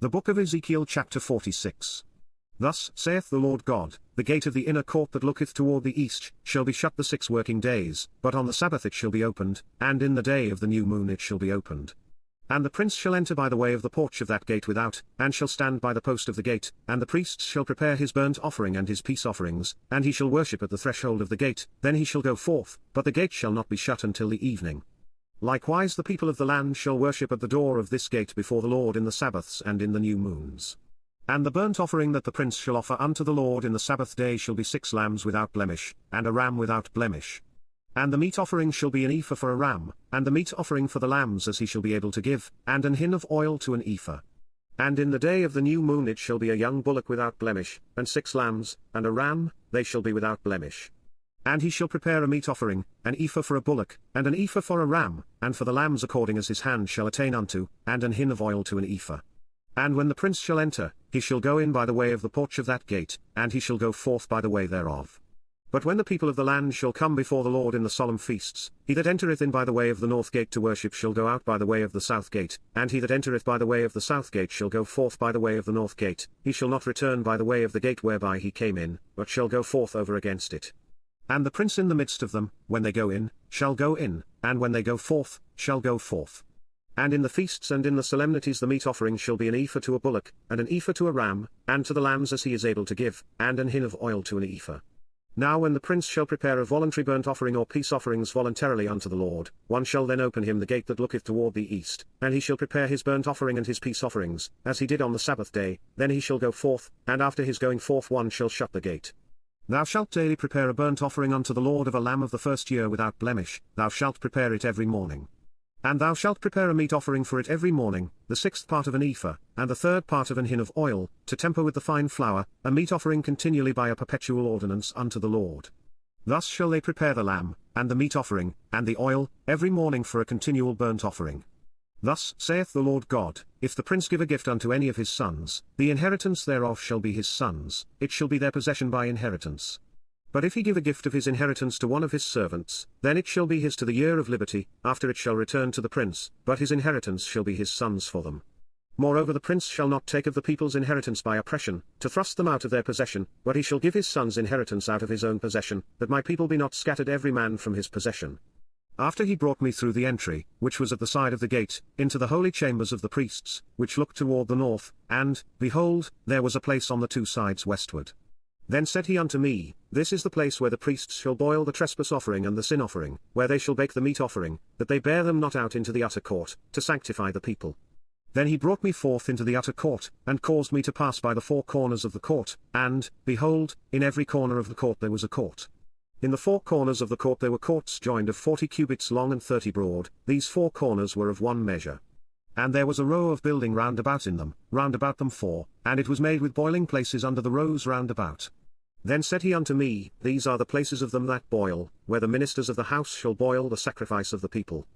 The book of Ezekiel chapter 46. Thus saith the Lord God, the gate of the inner court that looketh toward the east, shall be shut the 6 working days, but on the Sabbath it shall be opened, and in the day of the new moon it shall be opened. And the prince shall enter by the way of the porch of that gate without, and shall stand by the post of the gate, and the priests shall prepare his burnt offering and his peace offerings, and he shall worship at the threshold of the gate, then he shall go forth, but the gate shall not be shut until the evening. Likewise the people of the land shall worship at the door of this gate before the Lord in the Sabbaths and in the new moons. And the burnt offering that the prince shall offer unto the Lord in the Sabbath day shall be 6 lambs without blemish, and a ram without blemish. And the meat offering shall be an ephah for a ram, and the meat offering for the lambs as he shall be able to give, and an hin of oil to an ephah. And in the day of the new moon it shall be a young bullock without blemish, and 6 lambs, and a ram, they shall be without blemish. And he shall prepare a meat offering, an ephah for a bullock, and an ephah for a ram, and for the lambs according as his hand shall attain unto, and an hin of oil to an ephah. And when the prince shall enter, he shall go in by the way of the porch of that gate, and he shall go forth by the way thereof. But when the people of the land shall come before the Lord in the solemn feasts, he that entereth in by the way of the north gate to worship shall go out by the way of the south gate, and he that entereth by the way of the south gate shall go forth by the way of the north gate, he shall not return by the way of the gate whereby he came in, but shall go forth over against it. And the prince in the midst of them, when they go in, shall go in, and when they go forth, shall go forth. And in the feasts and in the solemnities the meat offering shall be an ephah to a bullock, and an ephah to a ram, and to the lambs as he is able to give, and an hin of oil to an ephah. Now when the prince shall prepare a voluntary burnt offering or peace offerings voluntarily unto the Lord, one shall then open him the gate that looketh toward the east, and he shall prepare his burnt offering and his peace offerings, as he did on the Sabbath day, then he shall go forth, and after his going forth one shall shut the gate. Thou shalt daily prepare a burnt offering unto the Lord of a lamb of the first year without blemish, thou shalt prepare it every morning. And thou shalt prepare a meat offering for it every morning, the 6th part of an ephah, and the 3rd part of an hin of oil, to temper with the fine flour, a meat offering continually by a perpetual ordinance unto the Lord. Thus shall they prepare the lamb, and the meat offering, and the oil, every morning for a continual burnt offering. Thus saith the Lord God, if the prince give a gift unto any of his sons, the inheritance thereof shall be his sons, it shall be their possession by inheritance. But if he give a gift of his inheritance to one of his servants, then it shall be his to the year of liberty, after it shall return to the prince, but his inheritance shall be his sons for them. Moreover the prince shall not take of the people's inheritance by oppression, to thrust them out of their possession, but he shall give his sons inheritance out of his own possession, that my people be not scattered every man from his possession. After he brought me through the entry, which was at the side of the gate, into the holy chambers of the priests, which looked toward the north, and, behold, there was a place on the 2 sides westward. Then said he unto me, This is the place where the priests shall boil the trespass offering and the sin offering, where they shall bake the meat offering, that they bear them not out into the utter court, to sanctify the people. Then he brought me forth into the utter court, and caused me to pass by the 4 corners of the court, and, behold, in every corner of the court there was a court. In the 4 corners of the court there were courts joined of 40 cubits long and 30 broad, these 4 corners were of one measure. And there was a row of building round about in them, round about them 4, and it was made with boiling places under the rows round about. Then said he unto me, These are the places of them that boil, where the ministers of the house shall boil the sacrifice of the people,